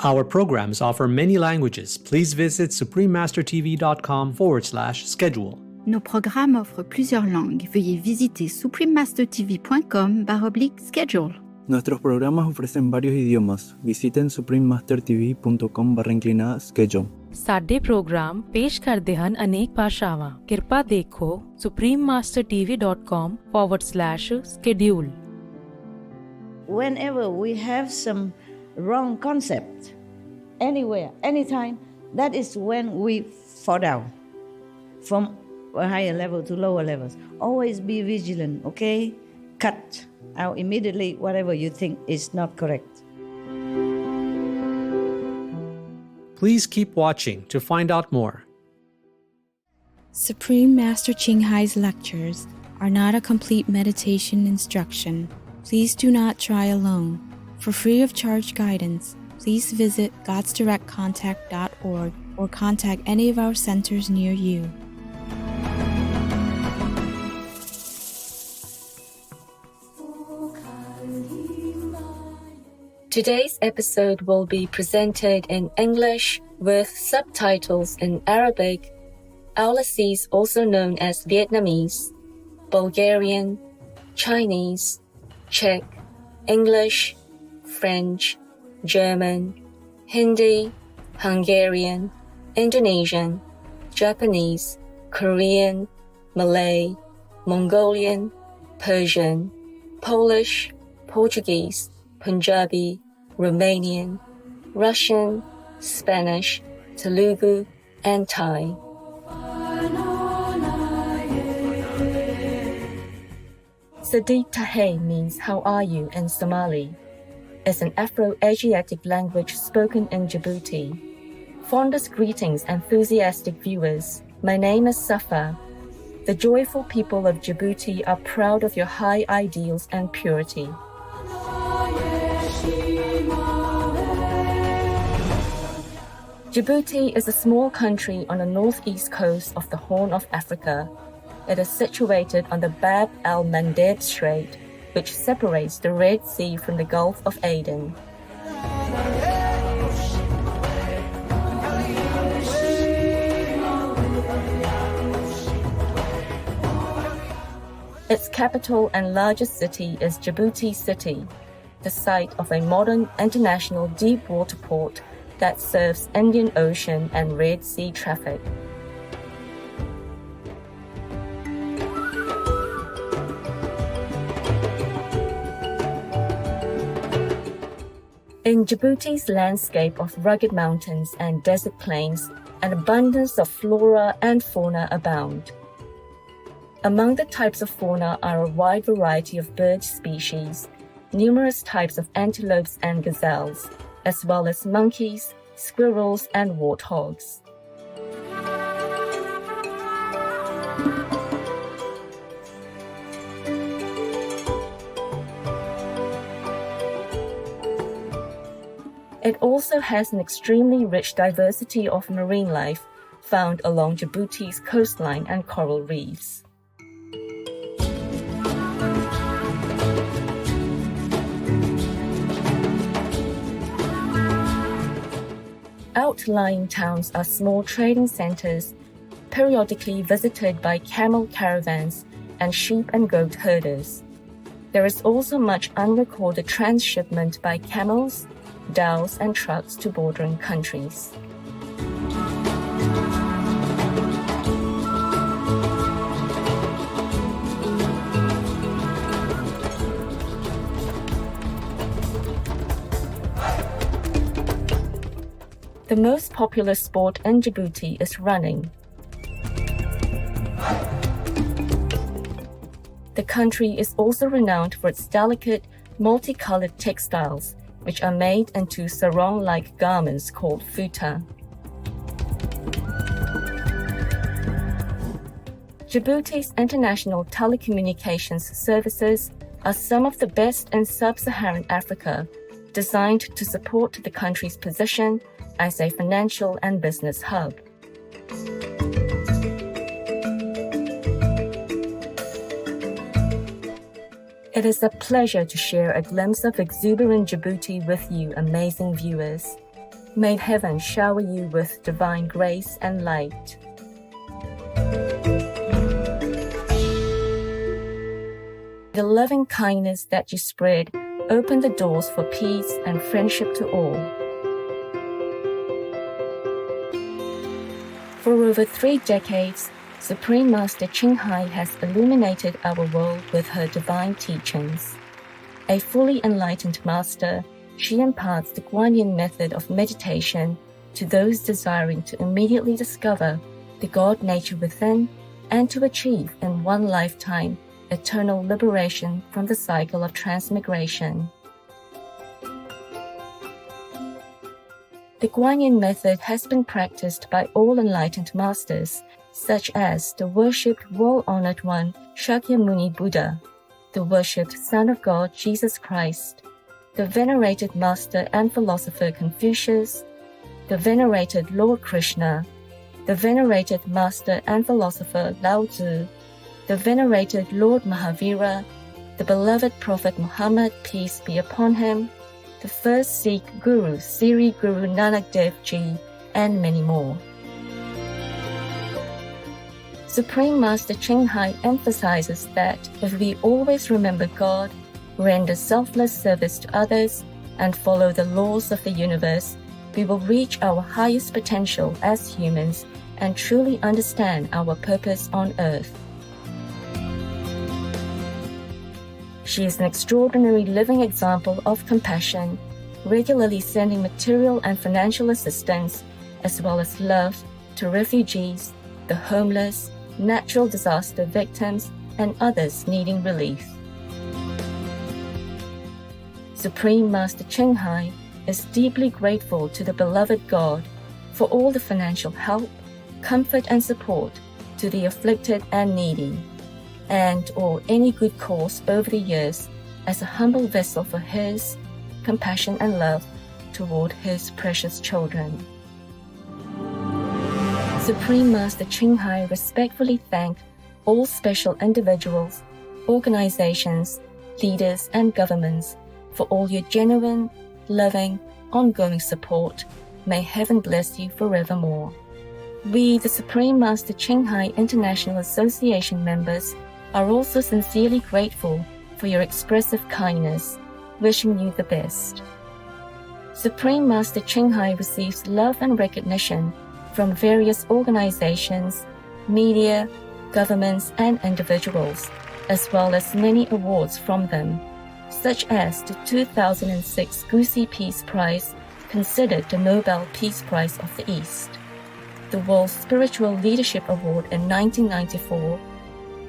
Our programs offer many languages. Please visit suprememastertv.com/schedule. Nos programmes offrent plusieurs langues. Veuillez visiter suprememastertv.com/schedule. Nuestros programas ofrecen varios idiomas. Visiten suprememastertv.com/schedule. ਸਾਡੇ programme ਪੇਸ਼ ਕਰਦੇ ਹਨ ਅਨੇਕ ਭਾਸ਼ਾਵਾਂ। ਕਿਰਪਾ ਦੇਖੋ suprememastertv.com/schedule. Whenever we have some wrong concept, anywhere, anytime, that is when we fall down from a higher level to lower levels. Always be vigilant, okay? Cut out immediately whatever you think is not correct. Please keep watching to find out more. Supreme Master Ching Hai's lectures are not a complete meditation instruction. Please do not try alone. For free of charge guidance, please visit godsdirectcontact.org or contact any of our centers near you. Today's episode will be presented in English with subtitles in Arabic, Aulacese also known as Vietnamese, Bulgarian, Chinese, Czech, English, French, German, Hindi, Hungarian, Indonesian, Japanese, Korean, Malay, Mongolian, Persian, Polish, Portuguese, Punjabi, Romanian, Russian, Spanish, Telugu, and Thai. Sadiq Tahay means how are you in Somali. It's an Afro-Asiatic language spoken in Djibouti. Fondest greetings, enthusiastic viewers. My name is Safa. The joyful people of Djibouti are proud of your high ideals and purity. Djibouti is a small country on the northeast coast of the Horn of Africa. It is situated on the Bab el-Mandeb Strait, which separates the Red Sea from the Gulf of Aden. Its capital and largest city is Djibouti City, the site of a modern international deep water port that serves Indian Ocean and Red Sea traffic. In Djibouti's landscape of rugged mountains and desert plains, an abundance of flora and fauna abound. Among the types of fauna are a wide variety of bird species, numerous types of antelopes and gazelles, as well as monkeys, squirrels, and warthogs. It also has an extremely rich diversity of marine life found along Djibouti's coastline and coral reefs. Outlying towns are small trading centers, periodically visited by camel caravans and sheep and goat herders. There is also much unrecorded transshipment by camels, dhows, and trucks to bordering countries. The most popular sport in Djibouti is running. The country is also renowned for its delicate, multicolored textiles, which are made into sarong-like garments called futa. Djibouti's international telecommunications services are some of the best in sub-Saharan Africa, designed to support the country's position as a financial and business hub. It is a pleasure to share a glimpse of exuberant Djibouti with you, amazing viewers. May heaven shower you with divine grace and light. The loving kindness that you spread open the doors for peace and friendship to all. For over 3 decades, Supreme Master Ching Hai has illuminated our world with her divine teachings. A fully enlightened master, she imparts the Guanyin method of meditation to those desiring to immediately discover the God nature within and to achieve in one lifetime eternal liberation from the cycle of transmigration. The Guanyin method has been practiced by all enlightened masters, such as the worshipped world-honored one Shakyamuni Buddha, the worshipped Son of God Jesus Christ, the venerated master and philosopher Confucius, the venerated Lord Krishna, the venerated master and philosopher Lao Tzu, the venerated Lord Mahavira, the beloved Prophet Muhammad, peace be upon him, the first Sikh Guru Sri Guru Nanak Dev Ji, and many more. Supreme Master Ching Hai emphasizes that if we always remember God, render selfless service to others, and follow the laws of the universe, we will reach our highest potential as humans and truly understand our purpose on earth. She is an extraordinary living example of compassion, regularly sending material and financial assistance, as well as love, to refugees, the homeless, natural disaster victims, and others needing relief. Supreme Master Ching Hai is deeply grateful to the beloved God for all the financial help, comfort, and support to the afflicted and needy, and or any good cause over the years as a humble vessel for His compassion and love toward His precious children. Supreme Master Ching Hai respectfully thanks all special individuals, organizations, leaders, and governments for all your genuine, loving, ongoing support. May heaven bless you forevermore. We, the Supreme Master Ching Hai International Association members, are also sincerely grateful for your expressive kindness, wishing you the best. Supreme Master Ching Hai receives love and recognition from various organizations, media, governments, and individuals, as well as many awards from them, such as the 2006 Gusi Peace Prize, considered the Nobel Peace Prize of the East, the World Spiritual Leadership Award in 1994,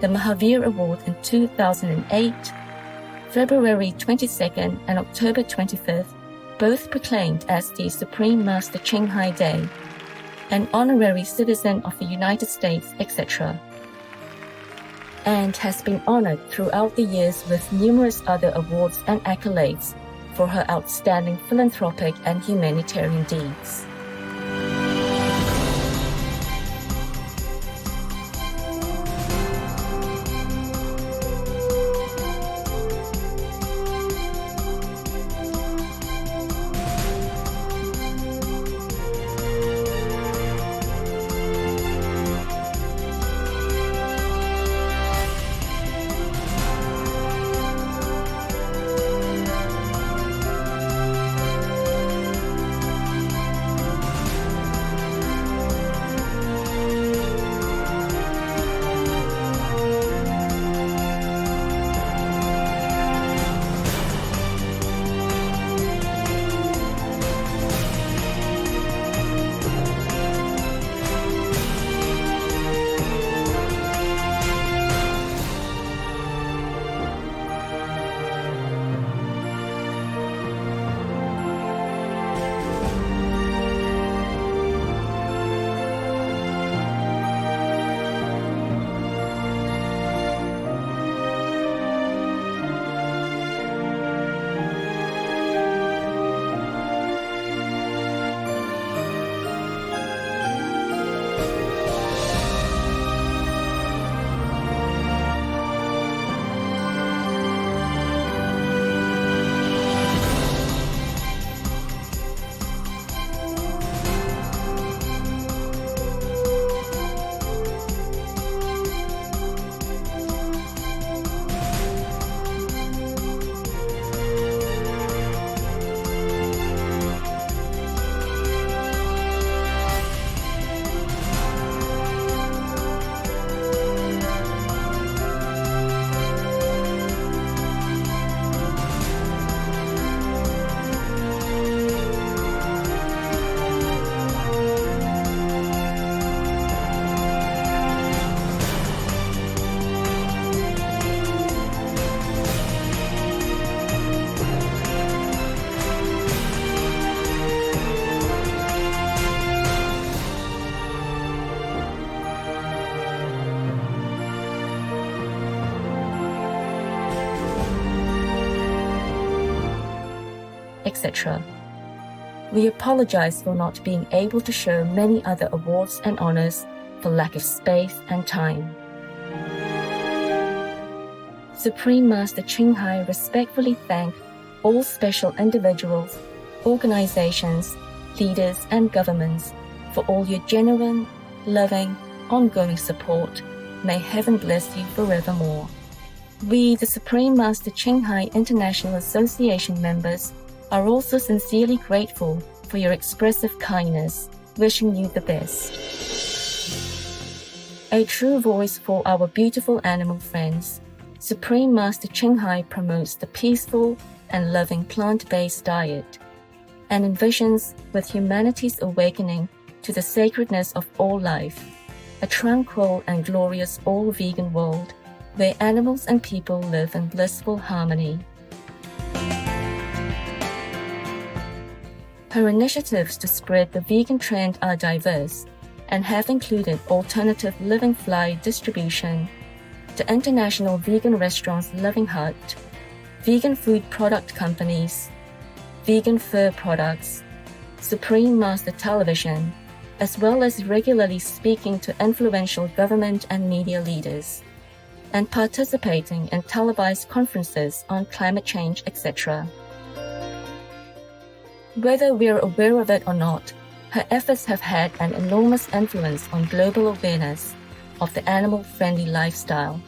the Mahavir Award in 2008, February 22nd and October 25th, both proclaimed as the Supreme Master Ching Hai Day, an honorary citizen of the United States, etc., and has been honored throughout the years with numerous other awards and accolades for her outstanding philanthropic and humanitarian deeds. etc. We apologize for not being able to show many other awards and honors for lack of space and time. Supreme Master Ching Hai respectfully thank all special individuals, organizations, leaders, and governments for all your genuine, loving, ongoing support. May heaven bless you forevermore. We, the Supreme Master Ching Hai International Association members, are also sincerely grateful for your expressive kindness, wishing you the best. A true voice for our beautiful animal friends, Supreme Master Ching Hai promotes the peaceful and loving plant-based diet and envisions with humanity's awakening to the sacredness of all life, a tranquil and glorious all-vegan world where animals and people live in blissful harmony. Her initiatives to spread the vegan trend are diverse and have included alternative living fly distribution, the international vegan restaurants Living Hut, vegan food product companies, vegan fur products, Supreme Master Television, as well as regularly speaking to influential government and media leaders, and participating in televised conferences on climate change, etc. Whether we are aware of it or not, her efforts have had an enormous influence on global awareness of the animal-friendly lifestyle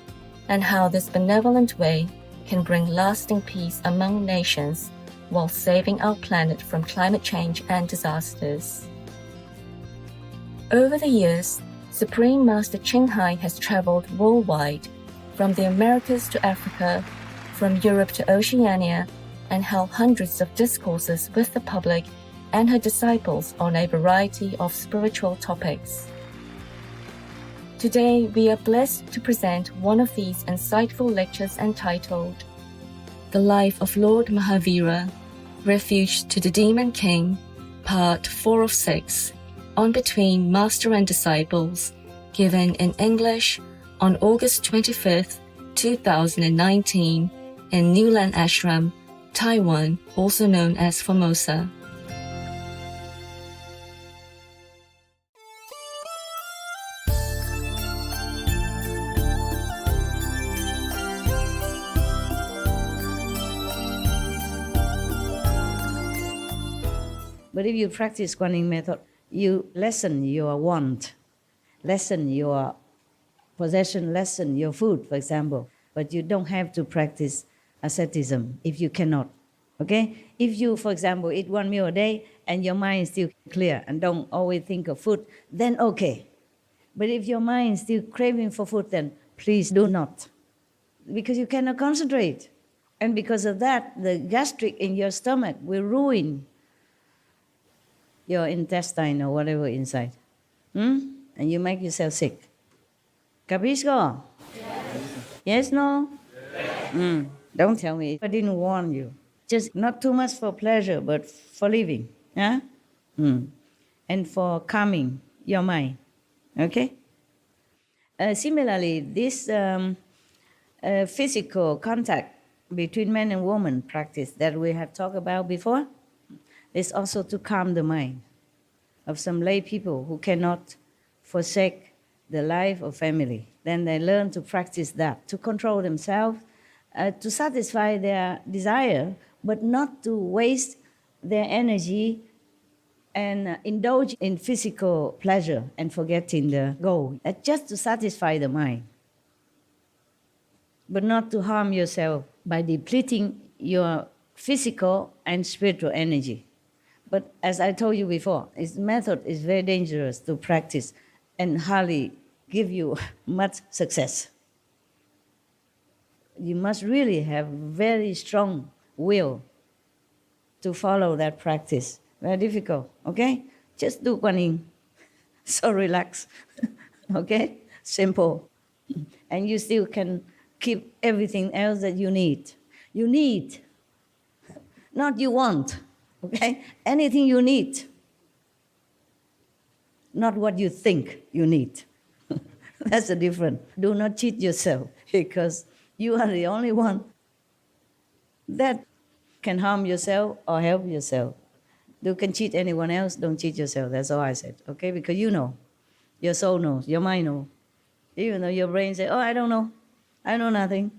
and how this benevolent way can bring lasting peace among nations while saving our planet from climate change and disasters. Over the years, Supreme Master Ching Hai has traveled worldwide, from the Americas to Africa, from Europe to Oceania, and held hundreds of discourses with the public and her disciples on a variety of spiritual topics. Today, we are blessed to present one of these insightful lectures entitled The Life of Lord Mahavira, Refuge to the Demon King, Part 4 of 6, on Between Master and Disciples, given in English on August 25th, 2019, in Newland Ashram, Taiwan, also known as Formosa. But if you practice Guanyin method, you lessen your want, lessen your possession, lessen your food, for example. But you don't have to practice asceticism if you cannot. Okay? If you, for example, eat one meal a day and your mind is still clear and don't always think of food, then okay. But if your mind is still craving for food, then please do not. Because you cannot concentrate. And because of that, the gastric in your stomach will ruin your intestine or whatever inside. And you make yourself sick. Capisco? Yes, no? Yes. Don't tell me. I didn't warn you. Just not too much for pleasure, but for living. Yeah? And for calming your mind. Okay? Similarly, this physical contact between men and women practice that we have talked about before is also to calm the mind of some lay people who cannot forsake the life of family. Then they learn to practice that, to control themselves, to satisfy their desire, but not to waste their energy and indulge in physical pleasure and forgetting the goal. Just to satisfy the mind, but not to harm yourself by depleting your physical and spiritual energy. But as I told you before, this method is very dangerous to practice and hardly give you much success. You must really have very strong will to follow that practice. Very difficult, okay? Just do Guanyin. So relax, okay? Simple. And you still can keep everything else that you need. You need, not you want, okay? Anything you need, not what you think you need. That's the difference. Do not cheat yourself, because you are the only one that can harm yourself or help yourself. You can cheat anyone else, don't cheat yourself. That's all I said, okay? Because you know, your soul knows, your mind knows. Even though your brain says, oh, I don't know. I know nothing.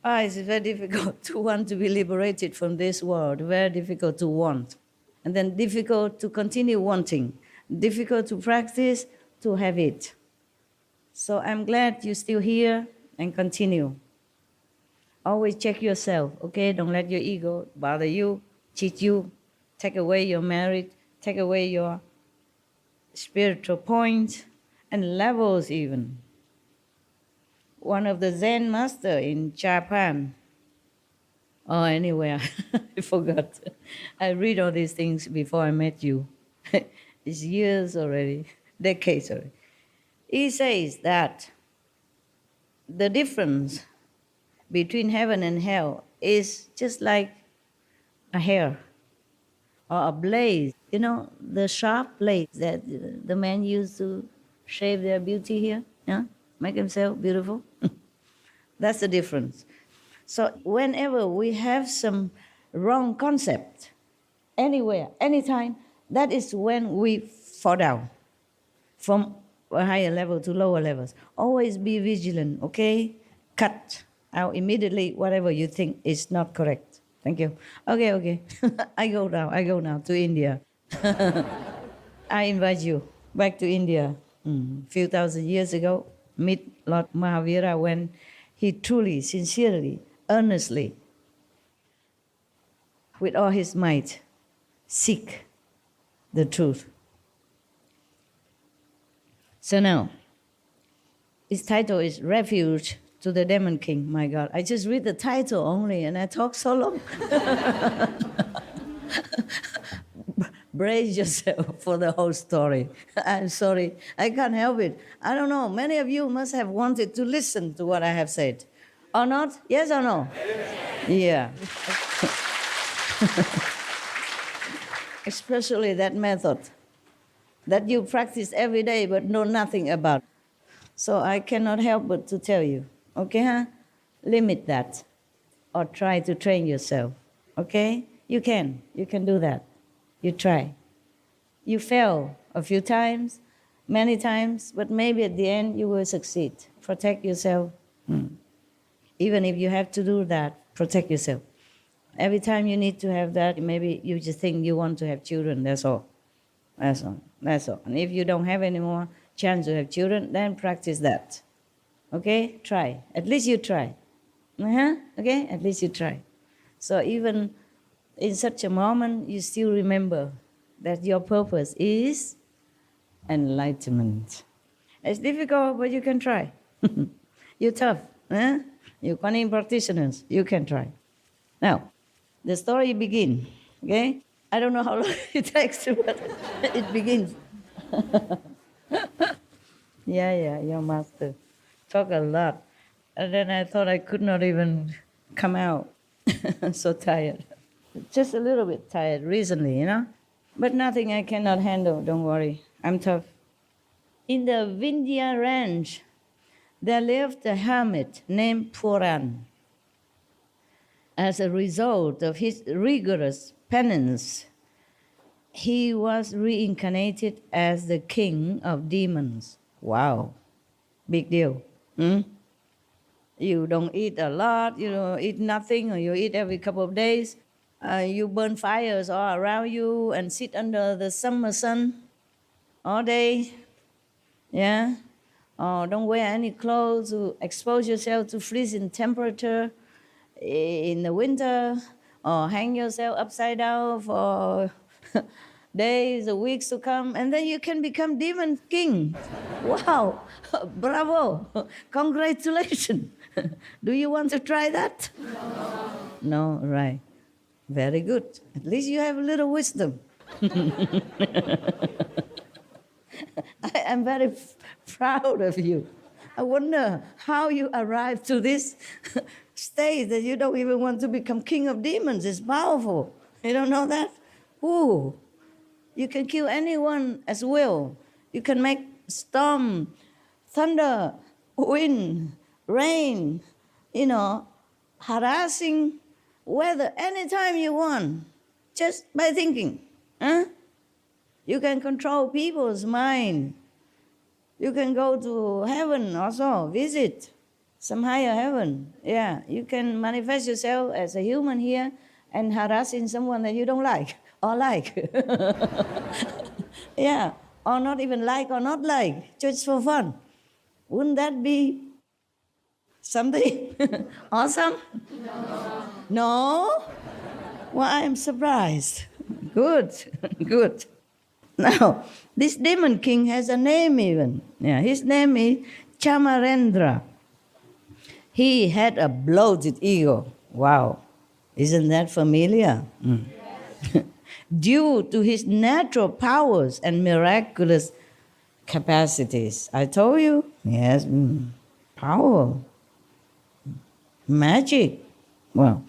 It's very difficult to want to be liberated from this world, very difficult to want. And then difficult to continue wanting, difficult to practice, to have it. So I'm glad you're still here and continue. Always check yourself, okay? Don't let your ego bother you, cheat you, take away your merit, take away your spiritual points and levels even. One of the Zen master in Japan, or anywhere, I forgot. I read all these things before I met you. It's years already, decades already. He says that the difference between heaven and hell is just like a hair or a blade. You know, the sharp blades that the men use to shave their beauty here, yeah? Make themselves beautiful. That's the difference. So whenever we have some wrong concept, anywhere, anytime, that is when we fall down from a higher level to lower levels. Always be vigilant, okay? Cut out immediately whatever you think is not correct. Thank you. Okay. I go now to India. I invite you back to India. Few thousand years ago, meet Lord Mahavira when he truly, sincerely, earnestly, with all his might, seek the truth. So now, his title is Refuge to the Demon King. My God, I just read the title only and I talk so long. Brace yourself for the whole story. I'm sorry, I can't help it. I don't know, many of you must have wanted to listen to what I have said. Or not? Yes or no? Yeah. Especially that method that you practice every day but know nothing about. So I cannot help but to tell you, okay, huh? Limit that or try to train yourself, okay? You can do that. You try. You fail a few times, many times, but maybe at the end you will succeed. Protect yourself. Even if you have to do that, protect yourself. Every time you need to have that, maybe you just think you want to have children, that's all. That's all. And if you don't have any more chance to have children, then practice that. Okay? Try. At least you try. Okay? At least you try. So even in such a moment, you still remember that your purpose is enlightenment. It's difficult, but you can try. You're tough. You're cunning practitioners. You can try. Now, the story begins, okay? I don't know how long it takes, but it begins. Yeah, your master. Talk a lot. And then I thought I could not even come out. I'm so tired. Just a little bit tired recently, you know? But nothing I cannot handle, don't worry. I'm tough. In the Vindhya range, there lived a hermit named Puran. As a result of his rigorous penance, he was reincarnated as the king of demons. Wow, big deal. You don't eat a lot, you don't eat nothing, or you eat every couple of days. You burn fires all around you and sit under the summer sun all day. Yeah? Don't wear any clothes to expose yourself to freezing temperature in the winter, or hang yourself upside down for days or weeks to come, and then you can become demon king. Wow, bravo, congratulations. Do you want to try that? No, right. Very good. At least you have a little wisdom. I'm very proud of you. I wonder how you arrived to this state that you don't even want to become king of demons. It's powerful. You don't know that? Ooh, you can kill anyone as will. You can make storm, thunder, wind, rain, harassing weather anytime you want, just by thinking. Huh? You can control people's mind. You can go to heaven also, visit some higher heaven. Yeah, you can manifest yourself as a human here and harassing someone that you don't like or like. Yeah, or not even like or not like, just for fun. Wouldn't that be something awesome? No? Well, I'm surprised. Good, good. Now, this demon king has a name even. Yeah, his name is Chamarendra. He had a bloated ego. Wow, isn't that familiar? Due to his natural powers and miraculous capacities. I told you, yes, power, magic. Well,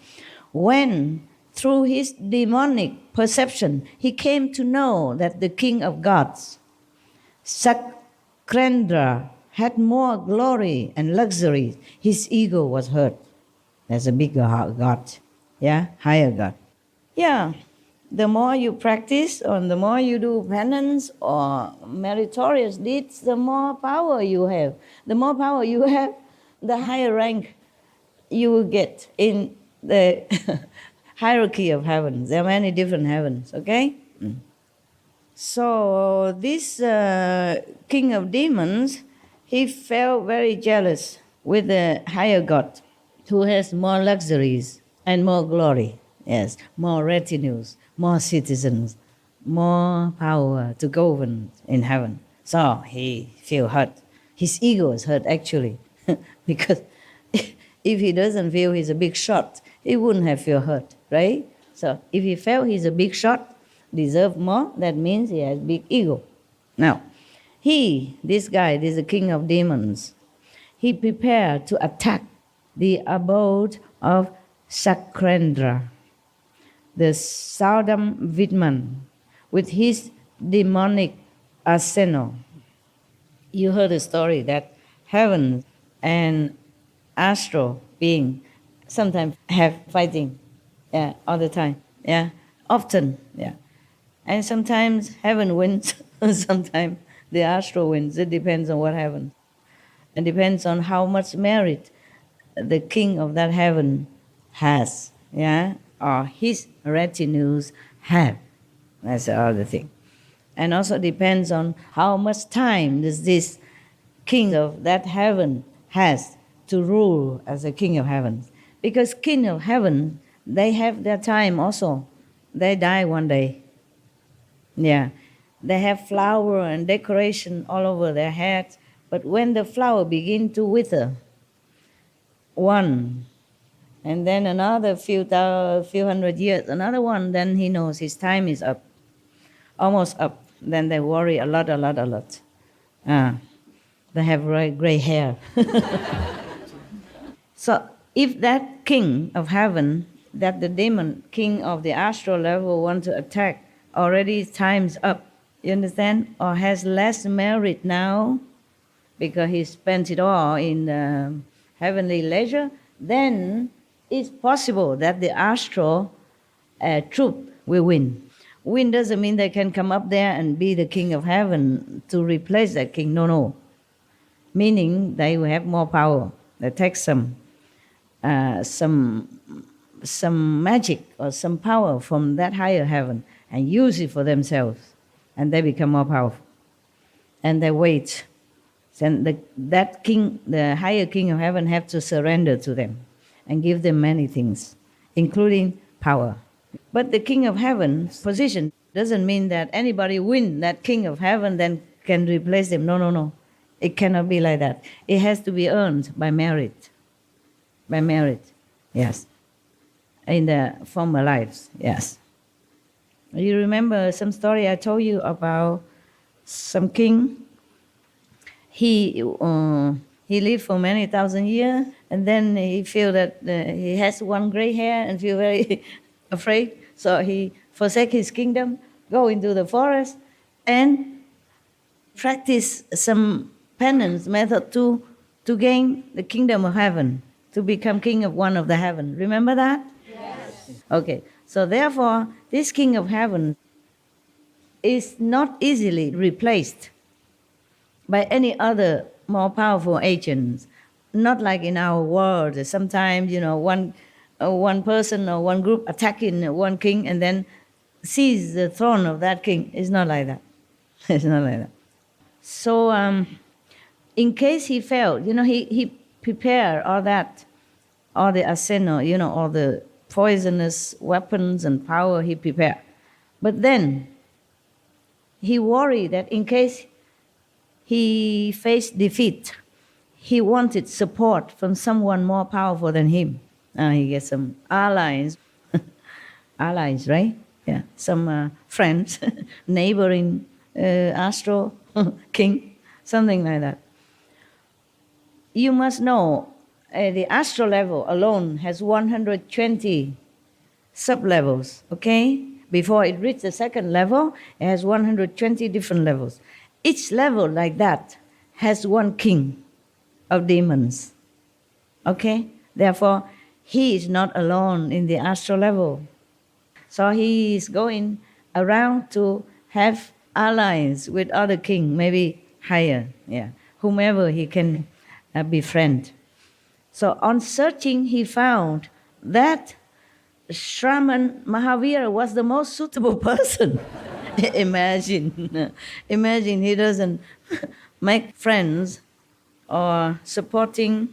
when through his demonic perception he came to know that the king of gods, Sakrendra, had more glory and luxury, his ego was hurt. That's a bigger God, yeah, higher God. Yeah, the more you practice or the more you do penance or meritorious deeds, the more power you have. The more power you have, the higher rank you will get in the hierarchy of heavens. There are many different heavens, okay? So this king of demons, he felt very jealous with the higher God who has more luxuries and more glory. Yes, more retinues, more citizens, more power to govern in heaven. So he feel hurt. His ego is hurt actually, because if he doesn't feel he's a big shot, he wouldn't have feel hurt, right? So if he felt he's a big shot, deserve more, that means he has big ego. Now, this guy, this is the king of demons, he prepared to attack the abode of Sakrendra, the Saudam Vidman, with his demonic arsenal. You heard the story that heaven and astral being sometimes have fighting, yeah, all the time, yeah, often, yeah. And sometimes heaven wins, sometimes the astral wins. It depends on what happens. It depends on how much merit the king of that heaven has, yeah, or his retinues have. That's the other thing. And also depends on how much time does this king of that heaven has to rule as a king of heaven. Because king of heaven, they have their time also. They die one day. Yeah. They have flower and decoration all over their heads. But when the flower begin to wither, one, and then another few hundred years, another one, then he knows his time is up, almost up. Then they worry a lot. They have gray hair. So if that king of heaven, that the demon king of the astral level want to attack, already time's up, you understand? Or has less merit now, because he spent it all in heavenly leisure, then it's possible that the astral troop will win. Win doesn't mean they can come up there and be the king of heaven to replace that king. No. Meaning they will have more power. They take some magic or some power from that higher heaven and use it for themselves, and they become more powerful. And they wait. Then that king, the higher king of heaven, have to surrender to them and give them many things, including power. But the king of heaven's position doesn't mean that anybody win that king of heaven then can replace him. No. It cannot be like that. It has to be earned by merit. By merit, yes. In the former lives, yes. You remember some story I told you about some king? He lived for many thousand years, and then he feel that he has one gray hair and feel very afraid. So he forsake his kingdom, go into the forest, and practice some penance method to gain the kingdom of heaven, to become king of one of the heaven. Remember that? Yes. Okay, so therefore, this king of heaven is not easily replaced by any other more powerful agents. Not like in our world, sometimes, one person or one group attacking one king and then seize the throne of that king. It's not like that. It's not like that. So in case he failed, he prepared all the arsenal, all the poisonous weapons and power he prepared. But then he worried that in case he faced defeat, he wanted support from someone more powerful than him. He gets some allies, allies, right? Yeah, some friends, neighboring astral king, something like that. You must know the astral level alone has 120 sub-levels, okay? Before it reaches the second level, it has 120 different levels. Each level like that has one king of demons, okay? Therefore, he is not alone in the astral level. So he is going around to have alliance with other king, maybe higher, whomever he can befriend. So on searching, he found that Shraman Mahavira was the most suitable person. Imagine he doesn't make friends or supporting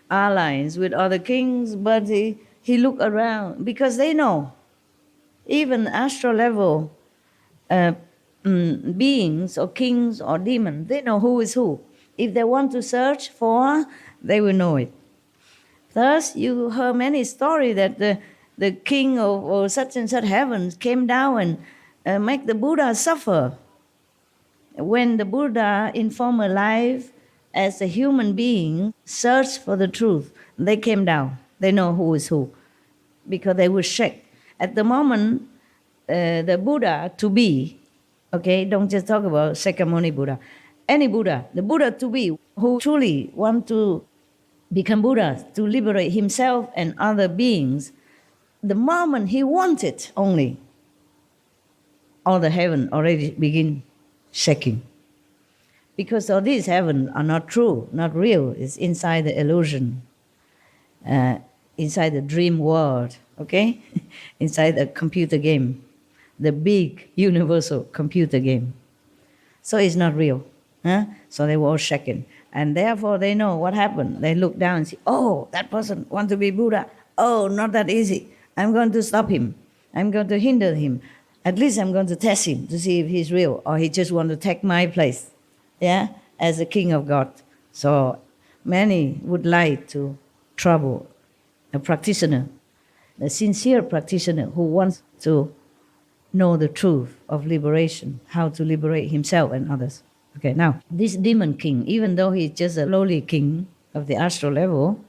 allies with other kings, but he look around because they know, even astral level beings or kings or demons, they know who is who. If they want to search for, they will know it. Thus, you heard many stories that the king of such and such heavens came down and make the Buddha suffer. When the Buddha in former life as a human being searched for the truth, they came down. They know who is who because they were shake. At the moment, the Buddha to be, okay, don't just talk about Sakyamuni Buddha, any Buddha, the Buddha to be who truly want to become Buddha, to liberate himself and other beings, the moment he wanted only, all the heaven already begin shaking. Because all these heavens are not true, not real. It's inside the illusion, inside the dream world, okay? Inside the computer game, the big universal computer game. So it's not real. So they were all shaken. And therefore they know what happened. They look down and see, oh, that person wants to be Buddha. Oh, not that easy. I'm going to stop him. I'm going to hinder him. At least I'm going to test him to see if he's real or he just wants to take my place. As a king of God. So many would like to trouble a practitioner, a sincere practitioner who wants to know the truth of liberation, how to liberate himself and others. Okay, now, this demon king, even though he's just a lowly king of the astral level,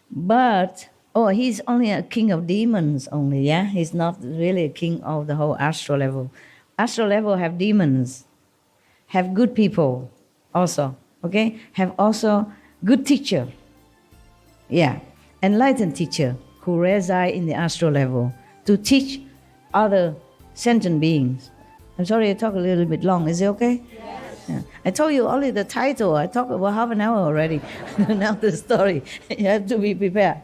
but, he's only a king of demons only, He's not really a king of the whole astral level. Astral level have demons, have good people also, okay? Have also good teacher, enlightened teacher who reside in the astral level to teach other sentient beings. I'm sorry I talk a little bit long, is it okay? Yes. Yeah. I told you only the title, I talked about half an hour already. Now the story, you have to be prepared.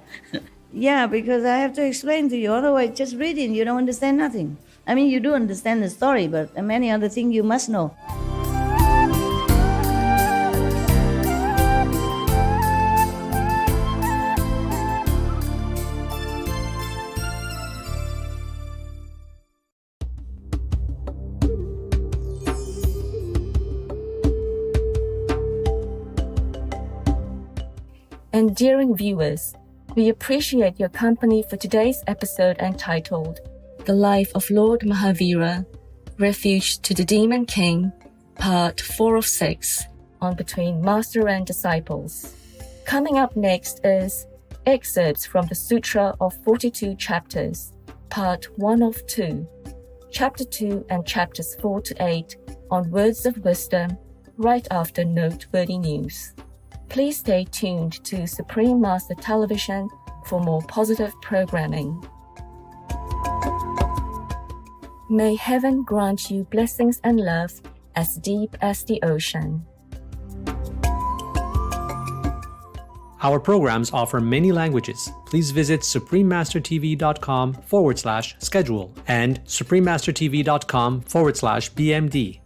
Because I have to explain to you, otherwise just reading, you don't understand nothing. I mean, you do understand the story, but many other things you must know. And dearing viewers, we appreciate your company for today's episode entitled The Life of Lord Mahavira, Refuge to the Demon King, Part 4 of 6, on Between Master and Disciples. Coming up next is excerpts from the Sutra of 42 chapters, Part 1 of 2, Chapter 2 and Chapters 4 to 8 on Words of Wisdom, right after noteworthy news. Please stay tuned to Supreme Master Television for more positive programming. May heaven grant you blessings and love as deep as the ocean. Our programs offer many languages. Please visit suprememastertv.com/schedule and suprememastertv.com/BMD.